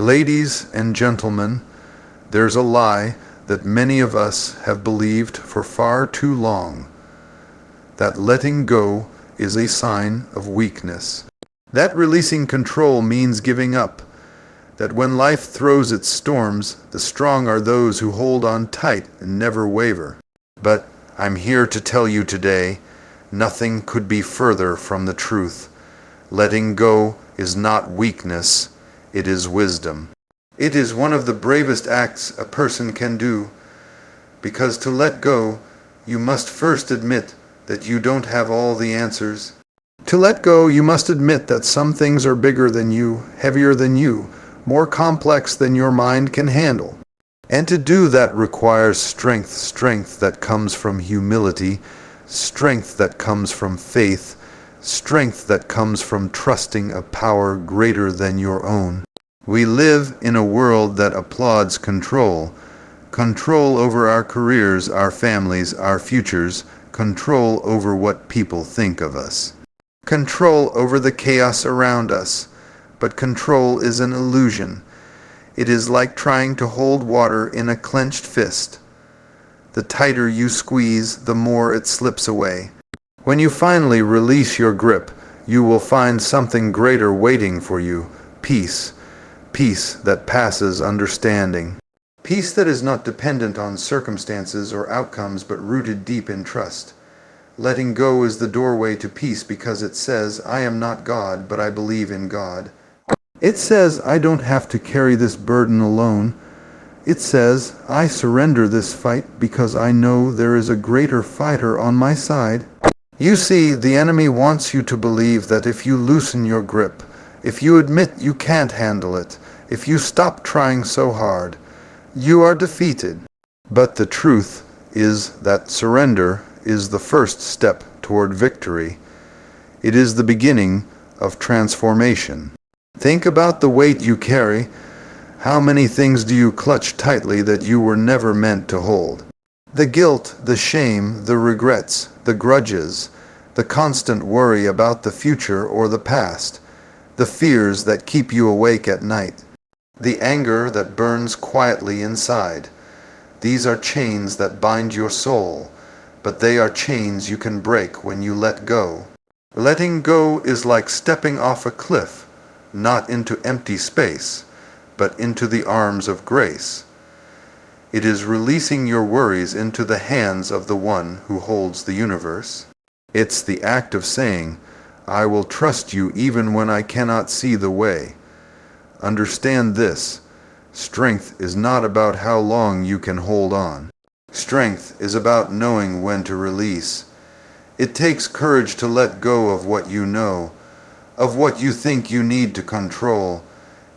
Ladies and gentlemen, there's a lie that many of us have believed for far too long, that letting go is a sign of weakness. That releasing control means giving up, that when life throws its storms, the strong are those who hold on tight and never waver. But I'm here to tell you today, nothing could be further from the truth. Letting go is not weakness, it is wisdom. It is one of the bravest acts a person can do, because to let go, you must first admit that you don't have all the answers. To let go, you must admit that some things are bigger than you, heavier than you, more complex than your mind can handle. And to do that requires strength that comes from humility, strength that comes from faith, strength that comes from trusting a power greater than your own. We live in a world that applauds control. Control over our careers, our families, our futures, control over what people think of us. Control over the chaos around us. But control is an illusion. It is like trying to hold water in a clenched fist. The tighter you squeeze, the more it slips away. When you finally release your grip, you will find something greater waiting for you. Peace. Peace that passes understanding. Peace that is not dependent on circumstances or outcomes, but rooted deep in trust. Letting go is the doorway to peace because it says, I am not God, but I believe in God. It says, I don't have to carry this burden alone. It says, I surrender this fight because I know there is a greater fighter on my side. You see, the enemy wants you to believe that if you loosen your grip, if you admit you can't handle it, if you stop trying so hard, you are defeated. But the truth is that surrender is the first step toward victory. It is the beginning of transformation. Think about the weight you carry. How many things do you clutch tightly that you were never meant to hold? The guilt, the shame, the regrets, the grudges, the constant worry about the future or the past, the fears that keep you awake at night, the anger that burns quietly inside. These are chains that bind your soul, but they are chains you can break when you let go. Letting go is like stepping off a cliff, not into empty space, but into the arms of grace. It is releasing your worries into the hands of the one who holds the universe. It's the act of saying, I will trust you even when I cannot see the way. Understand this, strength is not about how long you can hold on. Strength is about knowing when to release. It takes courage to let go of what you know, of what you think you need to control,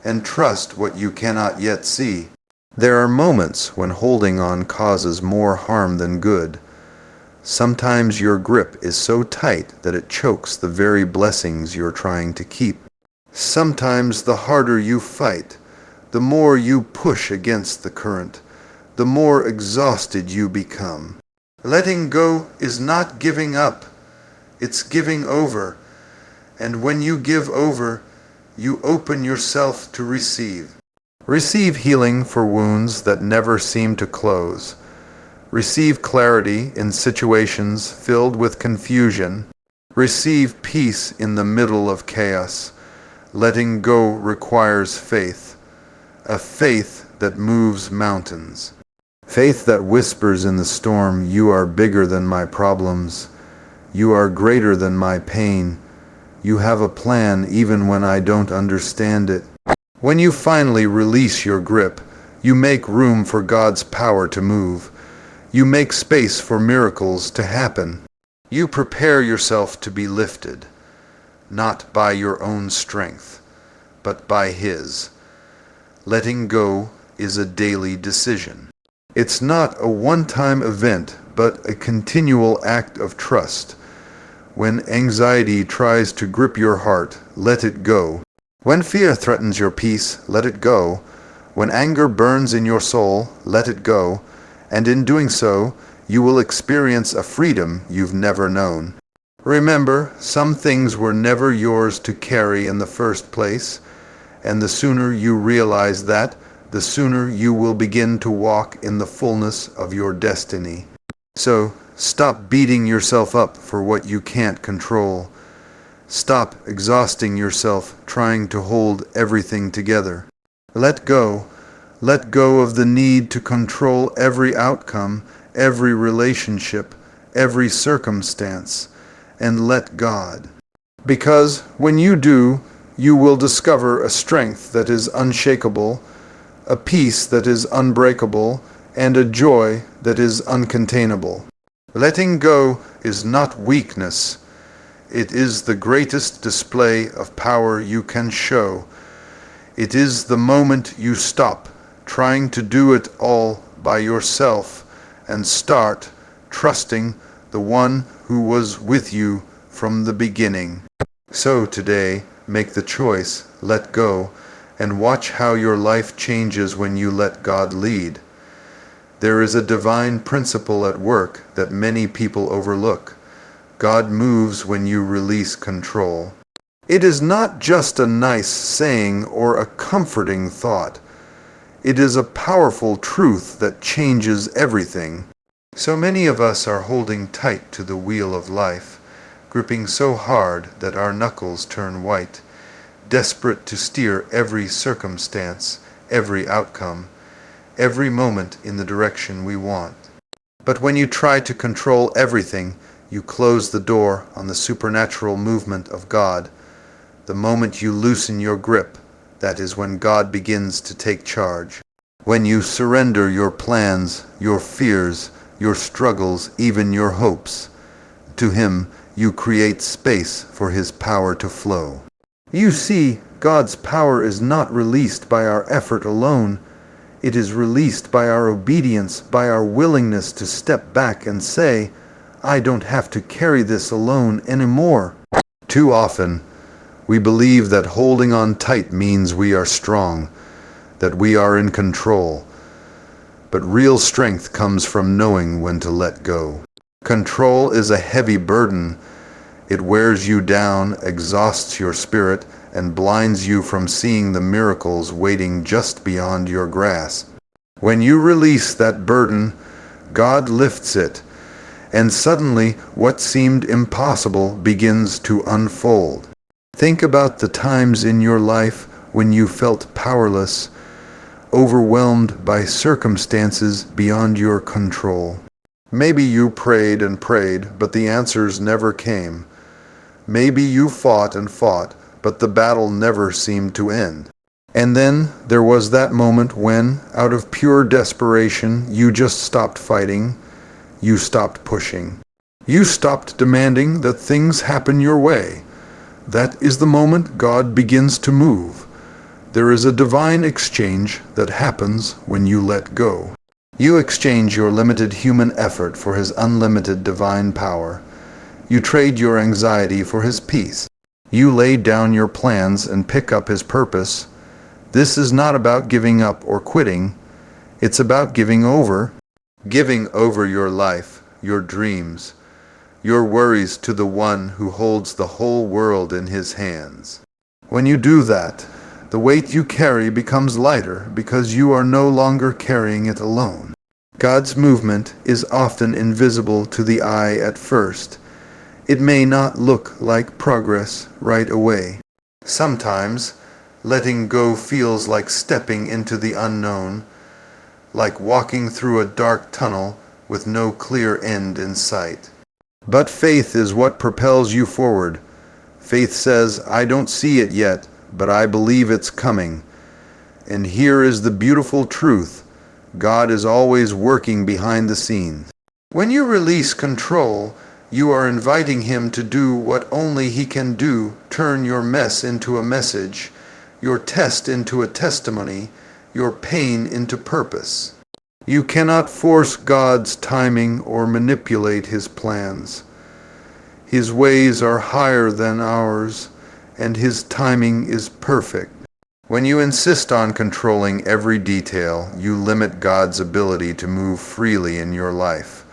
and trust what you cannot yet see. There are moments when holding on causes more harm than good. Sometimes your grip is so tight that it chokes the very blessings you're trying to keep. Sometimes the harder you fight, the more you push against the current, the more exhausted you become. Letting go is not giving up, it's giving over. And when you give over, you open yourself to receive. Receive healing for wounds that never seem to close. Receive clarity in situations filled with confusion. Receive peace in the middle of chaos. Letting go requires faith, a faith that moves mountains. Faith that whispers in the storm, you are bigger than my problems. You are greater than my pain. You have a plan even when I don't understand it. When you finally release your grip, you make room for God's power to move. You make space for miracles to happen. You prepare yourself to be lifted, not by your own strength, but by His. Letting go is a daily decision. It's not a one-time event, but a continual act of trust. When anxiety tries to grip your heart, let it go. When fear threatens your peace, let it go. When anger burns in your soul, let it go. And in doing so, you will experience a freedom you've never known. Remember, some things were never yours to carry in the first place, And the sooner you realize that, the sooner you will begin to walk in the fullness of your destiny. So, stop beating yourself up for what you can't control. Stop exhausting yourself trying to hold everything together. Let go. Let go of the need to control every outcome, every relationship, every circumstance, and let God. Because when you do, you will discover a strength that is unshakable, a peace that is unbreakable, and a joy that is uncontainable. Letting go is not weakness. It is the greatest display of power you can show. It is the moment you stop trying to do it all by yourself and start trusting the one who was with you from the beginning. So today, make the choice, let go, and watch how your life changes when you let God lead. There is a divine principle at work that many people overlook. God moves when you release control. It is not just a nice saying or a comforting thought. It is a powerful truth that changes everything. So many of us are holding tight to the wheel of life, gripping so hard that our knuckles turn white, desperate to steer every circumstance, every outcome, every moment in the direction we want. But when you try to control everything, you close the door on the supernatural movement of God. The moment you loosen your grip, that is when God begins to take charge. When you surrender your plans, your fears, your struggles, even your hopes, to Him, you create space for His power to flow. You see, God's power is not released by our effort alone. It is released by our obedience, by our willingness to step back and say, I don't have to carry this alone anymore. Too often, we believe that holding on tight means we are strong, that we are in control. But real strength comes from knowing when to let go. Control is a heavy burden. It wears you down, exhausts your spirit, and blinds you from seeing the miracles waiting just beyond your grasp. When you release that burden, God lifts it, and suddenly what seemed impossible begins to unfold. Think about the times in your life when you felt powerless, overwhelmed by circumstances beyond your control. Maybe you prayed and prayed, but the answers never came. Maybe you fought and fought, but the battle never seemed to end. And then there was that moment when, out of pure desperation, you just stopped fighting. You stopped pushing. You stopped demanding that things happen your way. That is the moment God begins to move. There is a divine exchange that happens when you let go. You exchange your limited human effort for His unlimited divine power. You trade your anxiety for His peace. You lay down your plans and pick up His purpose. This is not about giving up or quitting. It's about giving over. Giving over your life, your dreams, your worries to the one who holds the whole world in His hands. When you do that, the weight you carry becomes lighter because you are no longer carrying it alone. God's movement is often invisible to the eye at first. It may not look like progress right away. Sometimes, letting go feels like stepping into the unknown, like walking through a dark tunnel with no clear end in sight. But faith is what propels you forward. Faith says, I don't see it yet, but I believe it's coming. And here is the beautiful truth. God is always working behind the scenes. When you release control, you are inviting Him to do what only He can do, turn your mess into a message, your test into a testimony, your pain into purpose. You cannot force God's timing or manipulate His plans. His ways are higher than ours, and His timing is perfect. When you insist on controlling every detail, you limit God's ability to move freely in your life.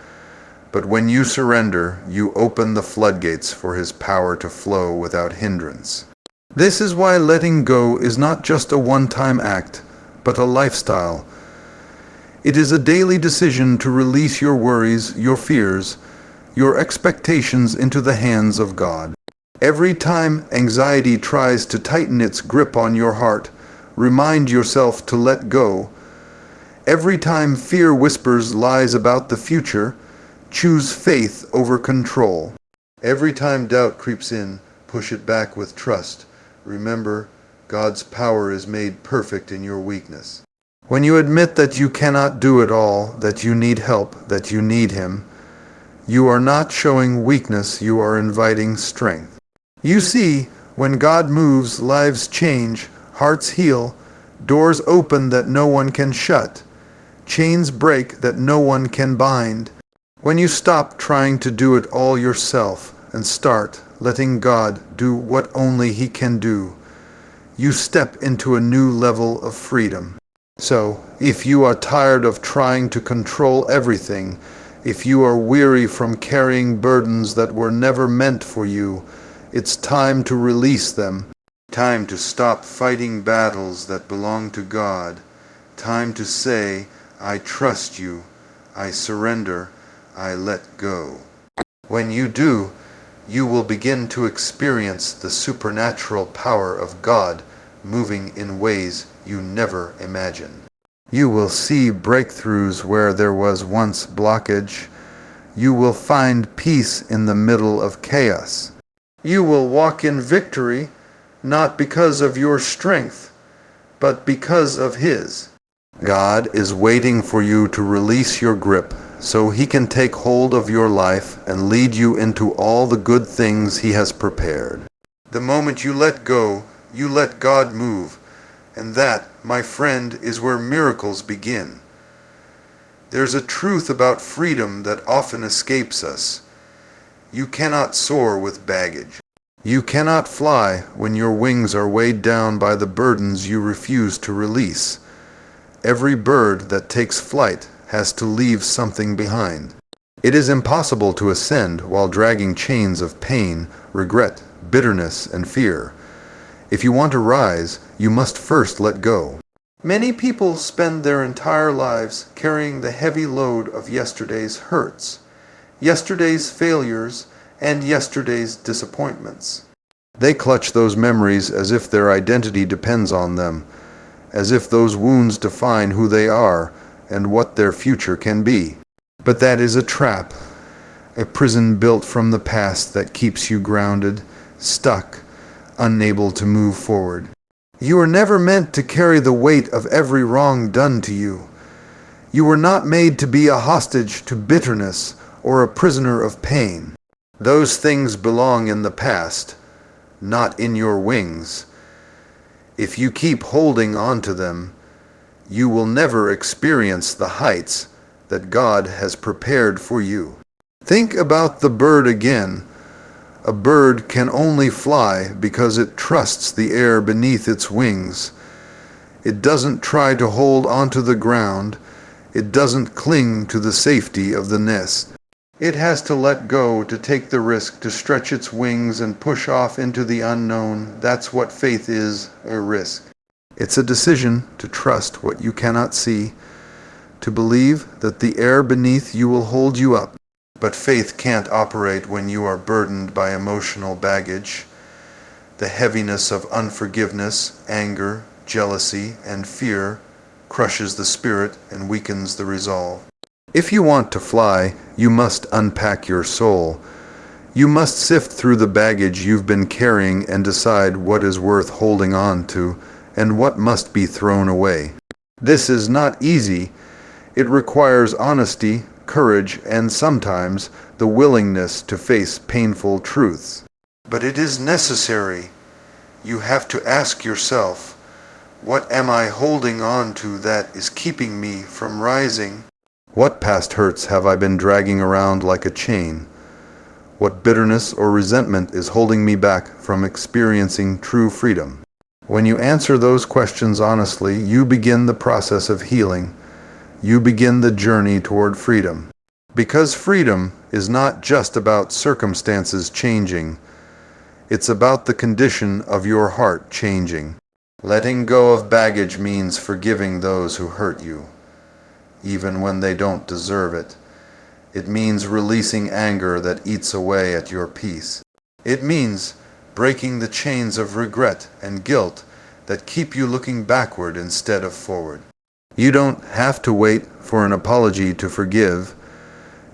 But when you surrender, you open the floodgates for His power to flow without hindrance. This is why letting go is not just a one-time act, but a lifestyle. It is a daily decision to release your worries, your fears, your expectations into the hands of God. Every time anxiety tries to tighten its grip on your heart, remind yourself to let go. Every time fear whispers lies about the future, choose faith over control. Every time doubt creeps in, push it back with trust. Remember, God's power is made perfect in your weakness. When you admit that you cannot do it all, that you need help, that you need Him, you are not showing weakness, you are inviting strength. You see, when God moves, lives change, hearts heal, doors open that no one can shut, chains break that no one can bind. When you stop trying to do it all yourself and start letting God do what only He can do, you step into a new level of freedom. So, if you are tired of trying to control everything, if you are weary from carrying burdens that were never meant for you, it's time to release them. Time to stop fighting battles that belong to God. Time to say, I trust you, I surrender, I let go. When you do, you will begin to experience the supernatural power of God moving in ways you never imagined. You will see breakthroughs where there was once blockage. You will find peace in the middle of chaos. You will walk in victory, not because of your strength, but because of His. God is waiting for you to release your grip so He can take hold of your life and lead you into all the good things He has prepared. The moment you let go, you let God move, and that, my friend, is where miracles begin. There's a truth about freedom that often escapes us. You cannot soar with baggage. You cannot fly when your wings are weighed down by the burdens you refuse to release. Every bird that takes flight has to leave something behind. It is impossible to ascend while dragging chains of pain, regret, bitterness, and fear. If you want to rise, you must first let go. Many people spend their entire lives carrying the heavy load of yesterday's hurts, yesterday's failures, and yesterday's disappointments. They clutch those memories as if their identity depends on them, as if those wounds define who they are and what their future can be. But that is a trap, a prison built from the past that keeps you grounded, stuck, unable to move forward. You were never meant to carry the weight of every wrong done to you. You were not made to be a hostage to bitterness or a prisoner of pain. Those things belong in the past, not in your wings. If you keep holding on to them, you will never experience the heights that God has prepared for you. Think about the bird again. A bird can only fly because it trusts the air beneath its wings. It doesn't try to hold onto the ground. It doesn't cling to the safety of the nest. It has to let go to take the risk to stretch its wings and push off into the unknown. That's what faith is, a risk. It's a decision to trust what you cannot see, to believe that the air beneath you will hold you up. But faith can't operate when you are burdened by emotional baggage. The heaviness of unforgiveness, anger, jealousy, and fear crushes the spirit and weakens the resolve. If you want to fly, you must unpack your soul. You must sift through the baggage you've been carrying and decide what is worth holding on to and what must be thrown away. This is not easy. It requires honesty, courage, and sometimes the willingness to face painful truths. But it is necessary. You have to ask yourself, what am I holding on to that is keeping me from rising? What past hurts have I been dragging around like a chain? What bitterness or resentment is holding me back from experiencing true freedom? When you answer those questions honestly, you begin the process of healing. You begin the journey toward freedom. Because freedom is not just about circumstances changing. It's about the condition of your heart changing. Letting go of baggage means forgiving those who hurt you, even when they don't deserve it. It means releasing anger that eats away at your peace. It means breaking the chains of regret and guilt that keep you looking backward instead of forward. You don't have to wait for an apology to forgive.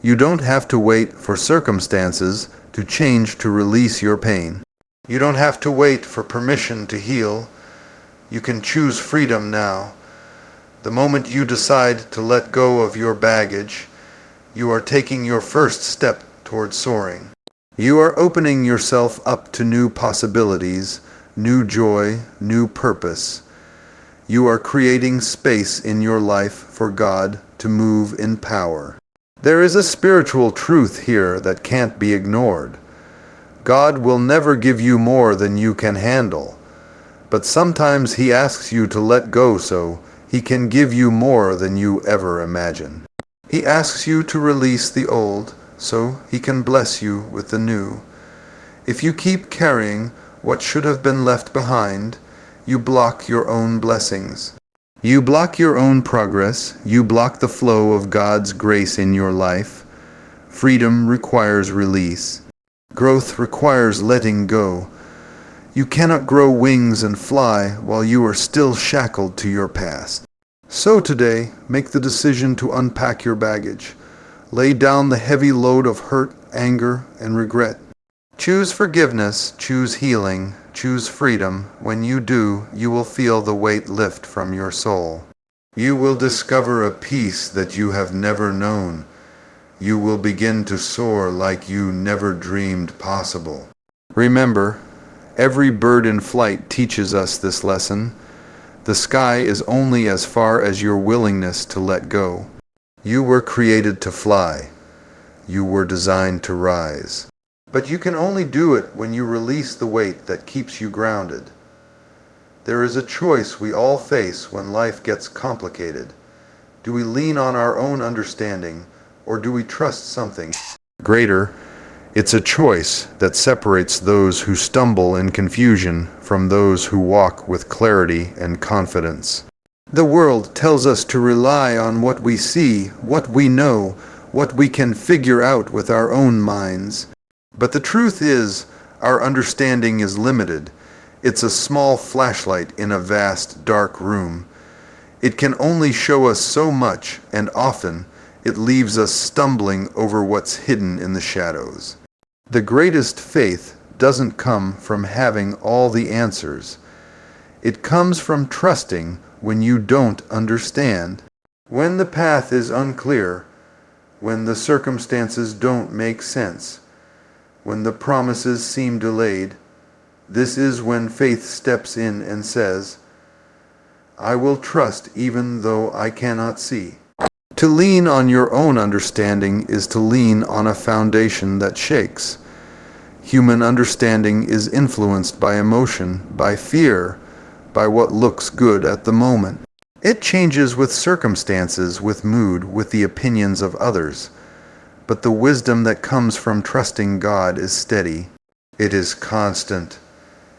You don't have to wait for circumstances to change to release your pain. You don't have to wait for permission to heal. You can choose freedom now. The moment you decide to let go of your baggage, you are taking your first step toward soaring. You are opening yourself up to new possibilities, new joy, new purpose. You are creating space in your life for God to move in power. There is a spiritual truth here that can't be ignored. God will never give you more than you can handle, but sometimes He asks you to let go so He can give you more than you ever imagine. He asks you to release the old so He can bless you with the new. If you keep carrying what should have been left behind, you block your own blessings. You block your own progress. You block the flow of God's grace in your life. Freedom requires release. Growth requires letting go. You cannot grow wings and fly while you are still shackled to your past. So today, make the decision to unpack your baggage. Lay down the heavy load of hurt, anger, and regret. Choose forgiveness, choose healing, choose freedom. When you do, you will feel the weight lift from your soul. You will discover a peace that you have never known. You will begin to soar like you never dreamed possible. Remember, every bird in flight teaches us this lesson. The sky is only as far as your willingness to let go. You were created to fly. You were designed to rise. But you can only do it when you release the weight that keeps you grounded. There is a choice we all face when life gets complicated. Do we lean on our own understanding, or do we trust something greater? It's a choice that separates those who stumble in confusion from those who walk with clarity and confidence. The world tells us to rely on what we see, what we know, what we can figure out with our own minds. But the truth is, our understanding is limited. It's a small flashlight in a vast, dark room. It can only show us so much, and often it leaves us stumbling over what's hidden in the shadows. The greatest faith doesn't come from having all the answers. It comes from trusting when you don't understand. When the path is unclear, when the circumstances don't make sense, when the promises seem delayed, this is when faith steps in and says, I will trust even though I cannot see. To lean on your own understanding is to lean on a foundation that shakes. Human understanding is influenced by emotion, by fear, by what looks good at the moment. It changes with circumstances, with mood, with the opinions of others. But the wisdom that comes from trusting God is steady. It is constant.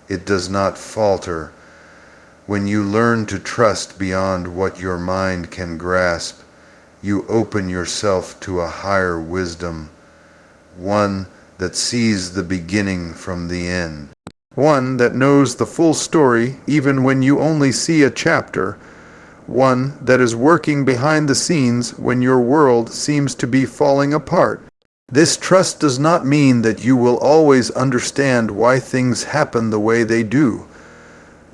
It does not falter. When you learn to trust beyond what your mind can grasp, you open yourself to a higher wisdom, one that sees the beginning from the end, one that knows the full story even when you only see a chapter, one that is working behind the scenes when your world seems to be falling apart. This trust does not mean that you will always understand why things happen the way they do.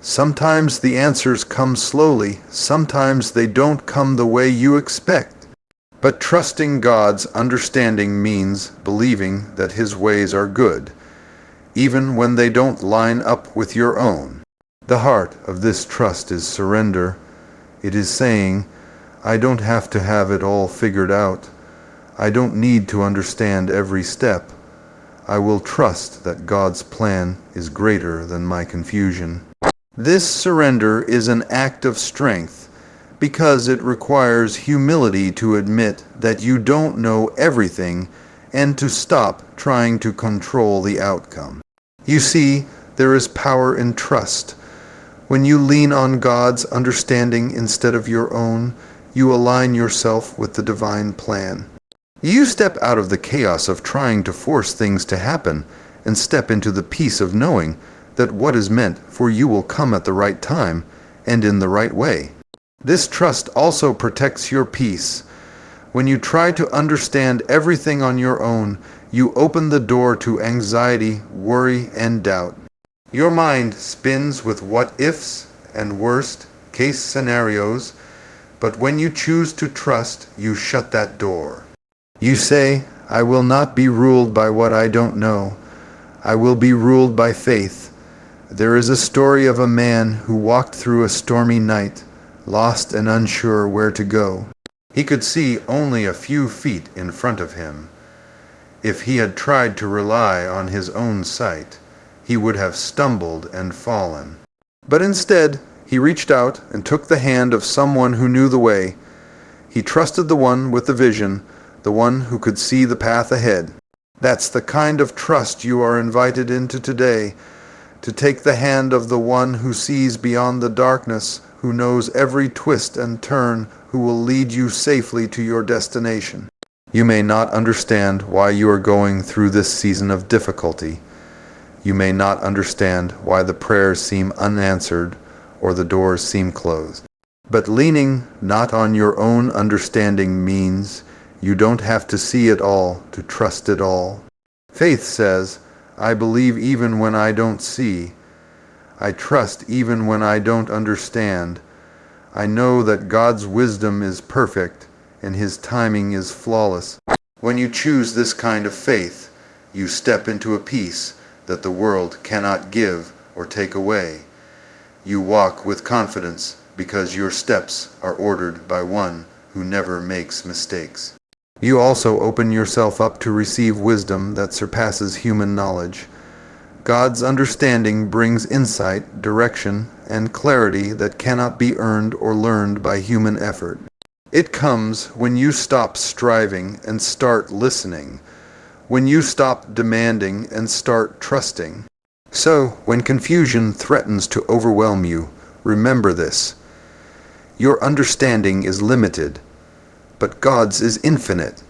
Sometimes the answers come slowly, sometimes they don't come the way you expect. But trusting God's understanding means believing that His ways are good, even when they don't line up with your own. The heart of this trust is surrender. It is saying, I don't have to have it all figured out. I don't need to understand every step. I will trust that God's plan is greater than my confusion. This surrender is an act of strength because it requires humility to admit that you don't know everything and to stop trying to control the outcome. You see, there is power in trust. When you lean on God's understanding instead of your own, you align yourself with the divine plan. You step out of the chaos of trying to force things to happen and step into the peace of knowing that what is meant for you will come at the right time and in the right way. This trust also protects your peace. When you try to understand everything on your own, you open the door to anxiety, worry, and doubt. Your mind spins with what-ifs and worst-case scenarios, but when you choose to trust, you shut that door. You say, "I will not be ruled by what I don't know. I will be ruled by faith." There is a story of a man who walked through a stormy night, lost and unsure where to go. He could see only a few feet in front of him. If he had tried to rely on his own sight, he would have stumbled and fallen. But instead, he reached out and took the hand of someone who knew the way. He trusted the one with the vision, the one who could see the path ahead. That's the kind of trust you are invited into today, to take the hand of the one who sees beyond the darkness, who knows every twist and turn, who will lead you safely to your destination. You may not understand why you are going through this season of difficulty. You may not understand why the prayers seem unanswered or the doors seem closed. But leaning not on your own understanding means you don't have to see it all to trust it all. Faith says, "I believe even when I don't see. I trust even when I don't understand. I know that God's wisdom is perfect and His timing is flawless." When you choose this kind of faith, you step into a peace that the world cannot give or take away. You walk with confidence because your steps are ordered by one who never makes mistakes. You also open yourself up to receive wisdom that surpasses human knowledge. God's understanding brings insight, direction, and clarity that cannot be earned or learned by human effort. It comes when you stop striving and start listening, when you stop demanding and start trusting. So, when confusion threatens to overwhelm you, remember this. Your understanding is limited, but God's is infinite.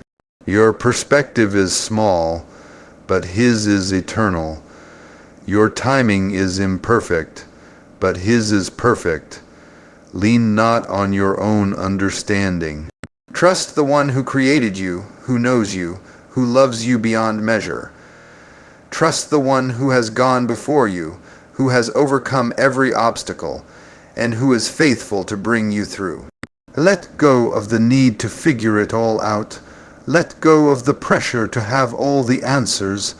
Your perspective is small, but His is eternal. Your timing is imperfect, but His is perfect. Lean not on your own understanding. Trust the one who created you, who knows you, who loves you beyond measure. Trust the one who has gone before you, who has overcome every obstacle, and who is faithful to bring you through. Let go of the need to figure it all out. Let go of the pressure to have all the answers.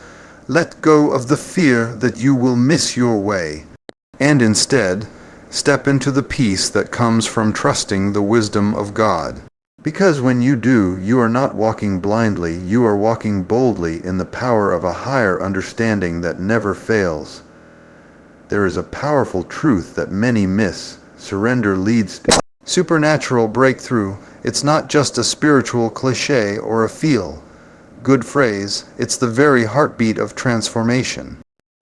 Let go of the fear that you will miss your way. And instead, step into the peace that comes from trusting the wisdom of God. Because when you do, you are not walking blindly, you are walking boldly in the power of a higher understanding that never fails. There is a powerful truth that many miss. Surrender leads to supernatural breakthrough. It's not just a spiritual cliche or a feel-good phrase, it's the very heartbeat of transformation.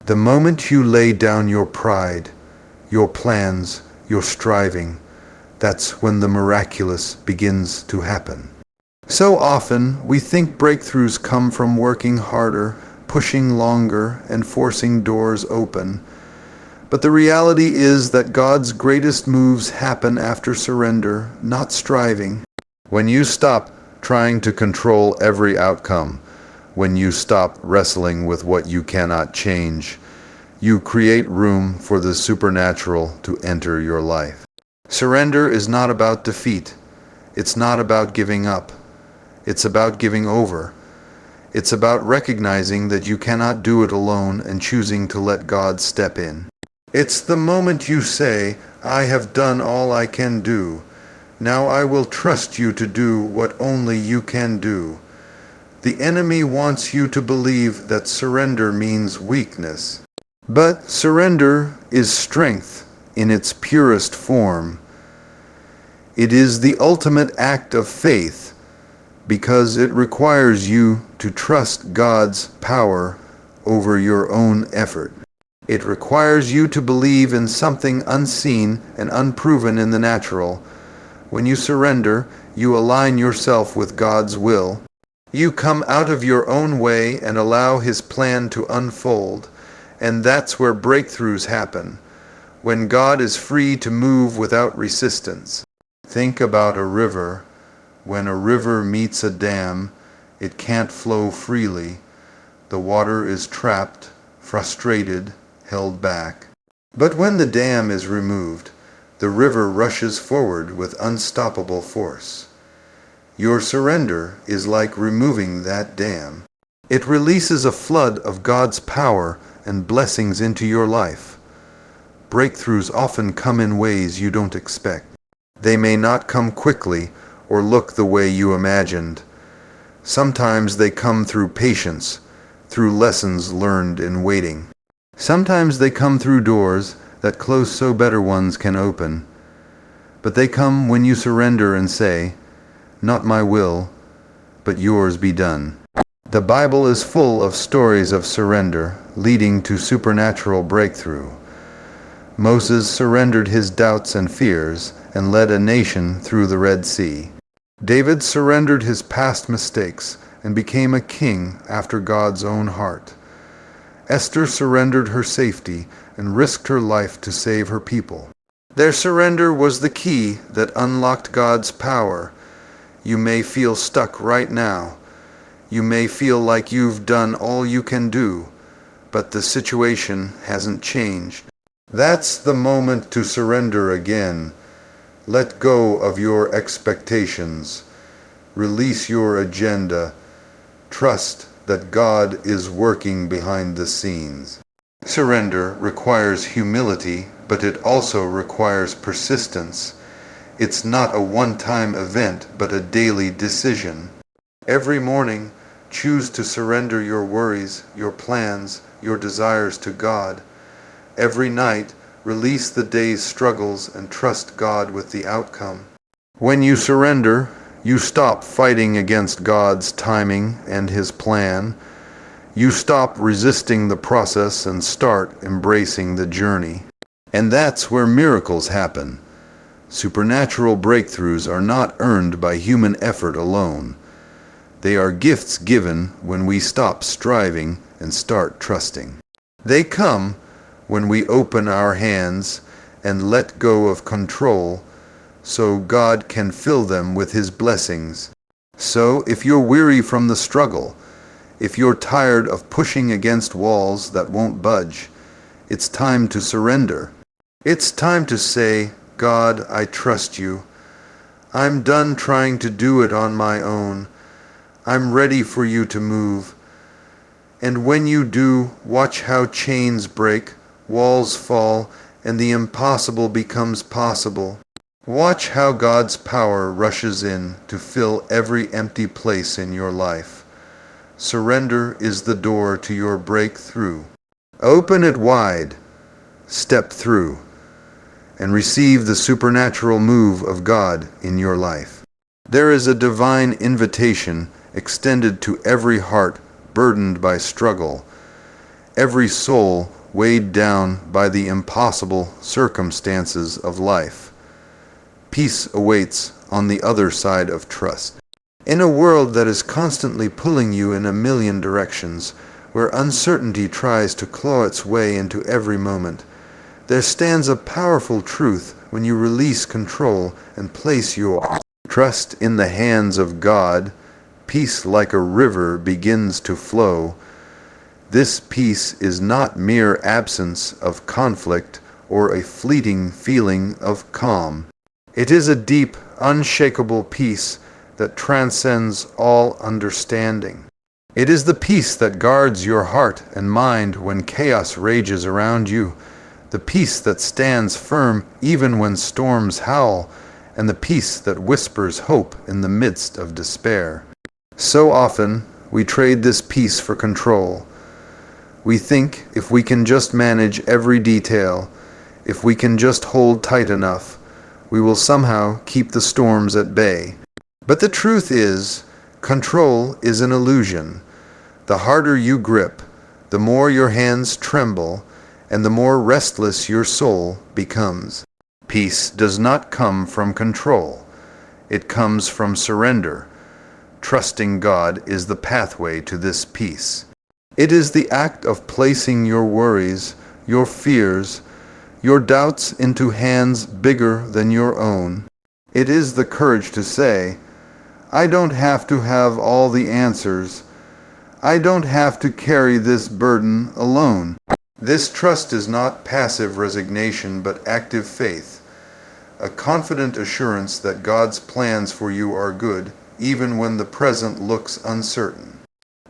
The moment you lay down your pride, your plans, your striving, that's when the miraculous begins to happen. So often, we think breakthroughs come from working harder, pushing longer, and forcing doors open. But the reality is that God's greatest moves happen after surrender, not striving. When you stop trying to control every outcome, when you stop wrestling with what you cannot change, you create room for the supernatural to enter your life. Surrender is not about defeat. It's not about giving up. It's about giving over. It's about recognizing that you cannot do it alone and choosing to let God step in. It's the moment you say, "I have done all I can do. Now I will trust you to do what only you can do." The enemy wants you to believe that surrender means weakness. But surrender is strength in its purest form. It is the ultimate act of faith because it requires you to trust God's power over your own effort. It requires you to believe in something unseen and unproven in the natural. When you surrender, you align yourself with God's will. You come out of your own way and allow His plan to unfold. And that's where breakthroughs happen, when God is free to move without resistance. Think about a river. When a river meets a dam, it can't flow freely. The water is trapped, frustrated, held back. But when the dam is removed, the river rushes forward with unstoppable force. Your surrender is like removing that dam. It releases a flood of God's power and blessings into your life. Breakthroughs often come in ways you don't expect. They may not come quickly or look the way you imagined. Sometimes they come through patience, through lessons learned in waiting. Sometimes they come through doors that close so better ones can open. But they come when you surrender and say, "Not my will, but yours be done." The Bible is full of stories of surrender, leading to supernatural breakthrough. Moses surrendered his doubts and fears and led a nation through the Red Sea. David surrendered his past mistakes and became a king after God's own heart. Esther surrendered her safety and risked her life to save her people. Their surrender was the key that unlocked God's power. You may feel stuck right now. You may feel like you've done all you can do, but the situation hasn't changed. That's the moment to surrender again. Let go of your expectations. Release your agenda. Trust that God is working behind the scenes. Surrender requires humility, but it also requires persistence. It's not a one-time event, but a daily decision. Every morning, choose to surrender your worries, your plans, your desires to God. Every night, release the day's struggles and trust God with the outcome. When you surrender, you stop fighting against God's timing and His plan. You stop resisting the process and start embracing the journey. And that's where miracles happen. Supernatural breakthroughs are not earned by human effort alone. They are gifts given when we stop striving and start trusting. They come when we open our hands and let go of control so God can fill them with His blessings. So if you're weary from the struggle, if you're tired of pushing against walls that won't budge, it's time to surrender. It's time to say, "God, I trust you. I'm done trying to do it on my own. I'm ready for you to move." And when you do, watch how chains break, walls fall, and the impossible becomes possible. Watch how God's power rushes in to fill every empty place in your life. Surrender is the door to your breakthrough. Open it wide, step through, and receive the supernatural move of God in your life. There is a divine invitation extended to every heart burdened by struggle, every soul weighed down by the impossible circumstances of life. Peace awaits on the other side of trust. In a world that is constantly pulling you in a million directions, where uncertainty tries to claw its way into every moment, there stands a powerful truth when you release control and place your trust in the hands of God. Peace like a river begins to flow. This peace is not mere absence of conflict or a fleeting feeling of calm. It is a deep, unshakable peace that transcends all understanding. It is the peace that guards your heart and mind when chaos rages around you, the peace that stands firm even when storms howl, and the peace that whispers hope in the midst of despair. So often, we trade this peace for control. We think if we can just manage every detail, if we can just hold tight enough, we will somehow keep the storms at bay. But the truth is, control is an illusion. The harder you grip, the more your hands tremble, and the more restless your soul becomes. Peace does not come from control. It comes from surrender. Trusting God is the pathway to this peace. It is the act of placing your worries, your fears, your doubts into hands bigger than your own. It is the courage to say, I don't have to have all the answers. I don't have to carry this burden alone. This trust is not passive resignation but active faith, a confident assurance that God's plans for you are good, even when the present looks uncertain.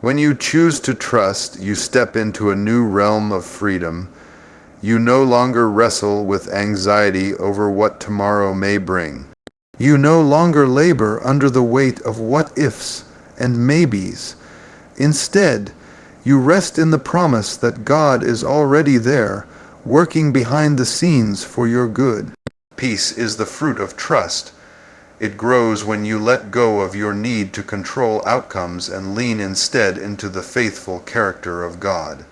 When you choose to trust, you step into a new realm of freedom. You no longer wrestle with anxiety over what tomorrow may bring. You no longer labor under the weight of what-ifs and maybes. Instead, you rest in the promise that God is already there, working behind the scenes for your good. Peace is the fruit of trust. It grows when you let go of your need to control outcomes and lean instead into the faithful character of God.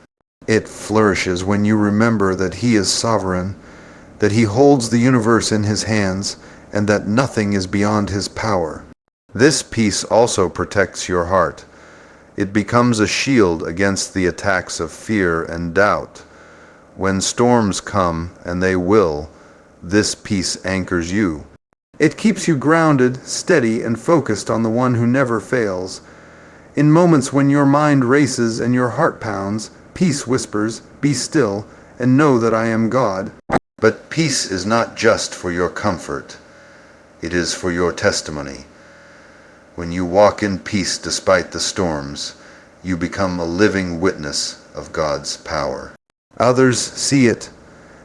It flourishes when you remember that He is sovereign, that He holds the universe in His hands, and that nothing is beyond His power. This peace also protects your heart. It becomes a shield against the attacks of fear and doubt. When storms come, and they will, this peace anchors you. It keeps you grounded, steady, and focused on the one who never fails. In moments when your mind races and your heart pounds, peace whispers, "Be still, and know that I am God." But peace is not just for your comfort. It is for your testimony. When you walk in peace despite the storms, you become a living witness of God's power. Others see it,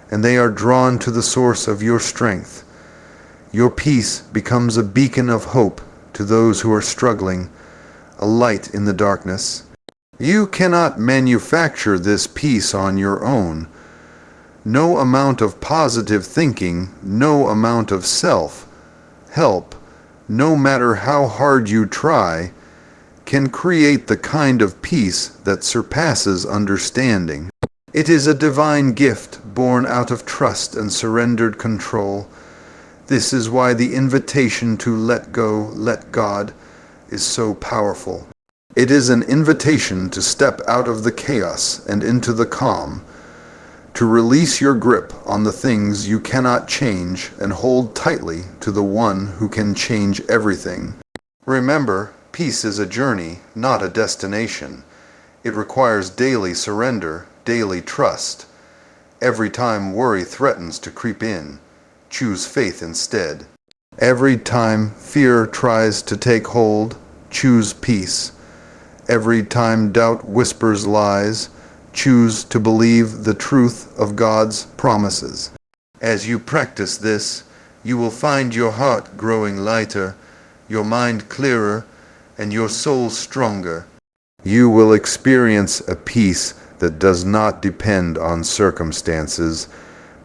and they are drawn to the source of your strength. Your peace becomes a beacon of hope to those who are struggling, a light in the darkness. You cannot manufacture this peace on your own. No amount of positive thinking, no amount of self-help, no matter how hard you try, can create the kind of peace that surpasses understanding. It is a divine gift born out of trust and surrendered control. This is why the invitation to let go, let God is so powerful. It is an invitation to step out of the chaos and into the calm, to release your grip on the things you cannot change and hold tightly to the one who can change everything. Remember, peace is a journey, not a destination. It requires daily surrender, daily trust. Every time worry threatens to creep in, choose faith instead. Every time fear tries to take hold, choose peace. Every time doubt whispers lies, choose to believe the truth of God's promises. As you practice this, you will find your heart growing lighter, your mind clearer, and your soul stronger. You will experience a peace that does not depend on circumstances,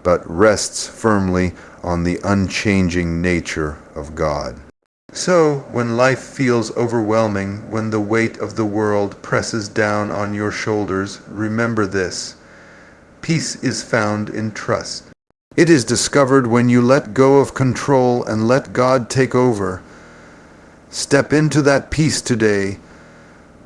but rests firmly on the unchanging nature of God. So, when life feels overwhelming, when the weight of the world presses down on your shoulders, remember this: peace is found in trust. It is discovered when you let go of control and let God take over. Step into that peace today.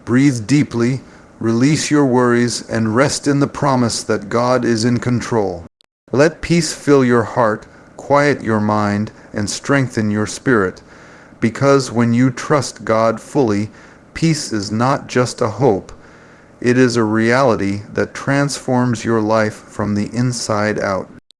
Breathe deeply, release your worries, and rest in the promise that God is in control. Let peace fill your heart, quiet your mind, and strengthen your spirit. Because when you trust God fully, peace is not just a hope. It is a reality that transforms your life from the inside out.